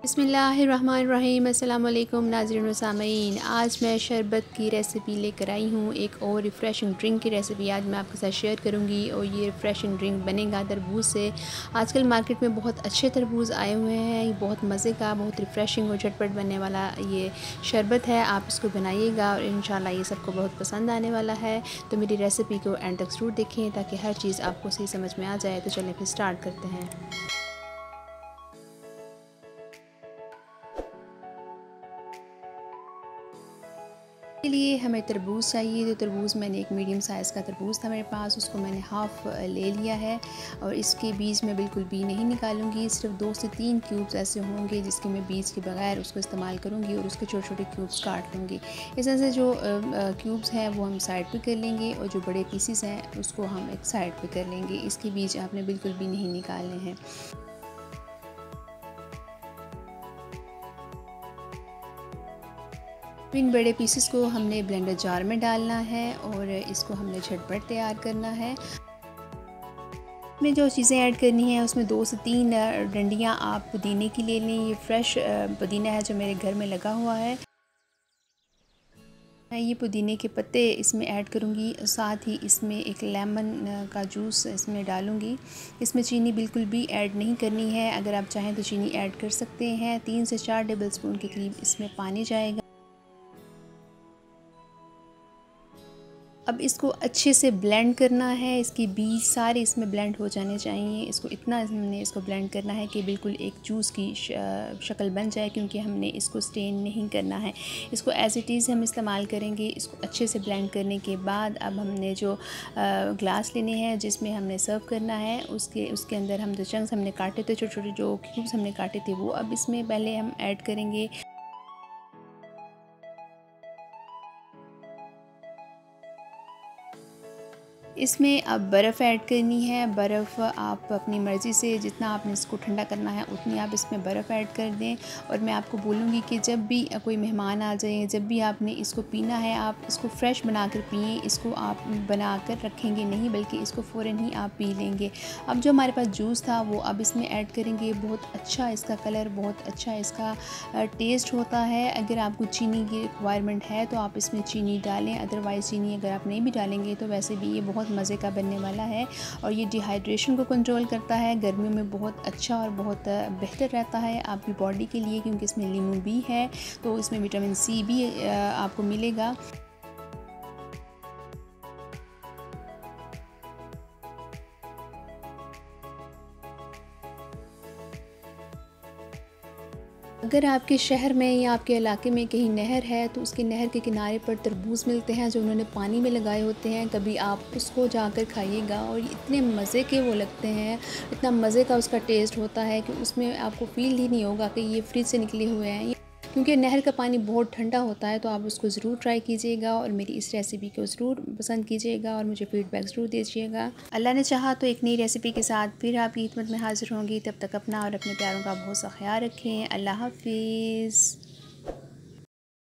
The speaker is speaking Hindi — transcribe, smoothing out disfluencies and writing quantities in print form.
बिस्मिल्लाहिर्रहमानिर्रहीम। अस्सलाम वालेकुम नाज़रीन व सामीन। आज मैं शरबत की रेसिपी लेकर आई हूँ। एक और रिफ़्रेशिंग ड्रिंक की रेसिपी आज मैं आपके साथ शेयर करूँगी और ये रिफ़्रेशिंग ड्रिंक बनेगा तरबूज से। आजकल मार्केट में बहुत अच्छे तरबूज आए हुए हैं। ये बहुत मज़े का, बहुत रिफ़्रेशिंग और झटपट बनने वाला ये शरबत है। आप इसको बनाइएगा और इंशाल्लाह ये सबको बहुत पसंद आने वाला है। तो मेरी रेसिपी को एंड तक ज़रूर देखें ताकि हर चीज़ आपको सही समझ में आ जाए। तो चलिए फिर स्टार्ट करते हैं। के लिए हमें तरबूज चाहिए। तो तरबूज़ मैंने एक मीडियम साइज़ का तरबूज़ था मेरे पास, उसको मैंने हाफ़ ले लिया है और इसके बीज मैं बिल्कुल भी नहीं निकालूंगी। सिर्फ 2 से 3 क्यूब्स ऐसे होंगे जिसके मैं बीज के बगैर उसको इस्तेमाल करूंगी और उसके छोटे छोटे क्यूब्स काट लूँगी। इस तरह से जो क्यूब्स हैं वो हम साइड पे कर लेंगे और जो बड़े पीसीस हैं उसको हम एक साइड पे कर लेंगे। इसके बीज आपने बिल्कुल भी नहीं निकालने हैं। इन बड़े पीसेस को हमने ब्लेंडर जार में डालना है और इसको हमने झटपट तैयार करना है। इसमें जो चीज़ें ऐड करनी है उसमें 2 से 3 डंडियाँ आप पुदीने की ले लें। ये फ्रेश पुदीना है जो मेरे घर में लगा हुआ है। मैं ये पुदीने के पत्ते इसमें ऐड करूँगी, साथ ही इसमें एक लेमन का जूस इसमें डालूँगी। इसमें चीनी बिल्कुल भी ऐड नहीं करनी है। अगर आप चाहें तो चीनी ऐड कर सकते हैं। 3 से 4 टेबल स्पून के करीब इसमें पानी जाएगा। अब इसको अच्छे से ब्लेंड करना है। इसके बीज सारे इसमें ब्लेंड हो जाने चाहिए। इसको इतना हमने इसको ब्लेंड करना है कि बिल्कुल एक जूस की शक्ल बन जाए, क्योंकि हमने इसको स्टेन नहीं करना है। इसको एज़ इट इज़ हम इस्तेमाल करेंगे। इसको अच्छे से ब्लेंड करने के बाद अब हमने जो ग्लास लेने हैं जिसमें हमने सर्व करना है, उसके अंदर हम जो चंक्स हमने काटे थे, छोटे छोटे जो क्यूब्स हमने काटे थे, वो अब इसमें पहले हम ऐड करेंगे। इसमें अब बर्फ़ ऐड करनी है। बर्फ़ आप अपनी मर्ज़ी से जितना आपने इसको ठंडा करना है उतनी आप इसमें बर्फ़ ऐड कर दें। और मैं आपको बोलूँगी कि जब भी कोई मेहमान आ जाए, जब भी आपने इसको पीना है, आप इसको फ्रेश बनाकर पिएँ। इसको आप बना कर रखेंगे नहीं, बल्कि इसको फ़ौरन ही आप पी लेंगे। अब जो हमारे पास जूस था वो अब इसमें ऐड करेंगे। बहुत अच्छा इसका कलर, बहुत अच्छा इसका टेस्ट होता है। अगर आपको चीनी की रिक्वायरमेंट है तो आप इसमें चीनी डालें, अदरवाइज़ चीनी अगर आप नहीं भी डालेंगे तो वैसे भी ये बहुत मज़े का बनने वाला है। और ये डिहाइड्रेशन को कंट्रोल करता है, गर्मियों में बहुत अच्छा और बहुत बेहतर रहता है आपकी बॉडी के लिए, क्योंकि इसमें नींबू भी है तो इसमें विटामिन सी भी आपको मिलेगा। अगर आपके शहर में या आपके इलाके में कहीं नहर है तो उसके नहर के किनारे पर तरबूज मिलते हैं जो उन्होंने पानी में लगाए होते हैं। कभी आप उसको जाकर खाइएगा और इतने मज़े के वो लगते हैं, इतना मज़े का उसका टेस्ट होता है कि उसमें आपको फ़ील ही नहीं होगा कि ये फ्रिज से निकले हुए हैं। क्योंकि नहर का पानी बहुत ठंडा होता है। तो आप उसको ज़रूर ट्राई कीजिएगा और मेरी इस रेसिपी को ज़रूर पसंद कीजिएगा और मुझे फ़ीडबैक ज़रूर दीजिएगा। अल्लाह ने चाहा तो एक नई रेसिपी के साथ फिर आपकी खिदमत में हाज़िर होंगी। तब तक अपना और अपने प्यारों का बहुत सा ख्याल रखें। अल्लाह हाफ़िज़।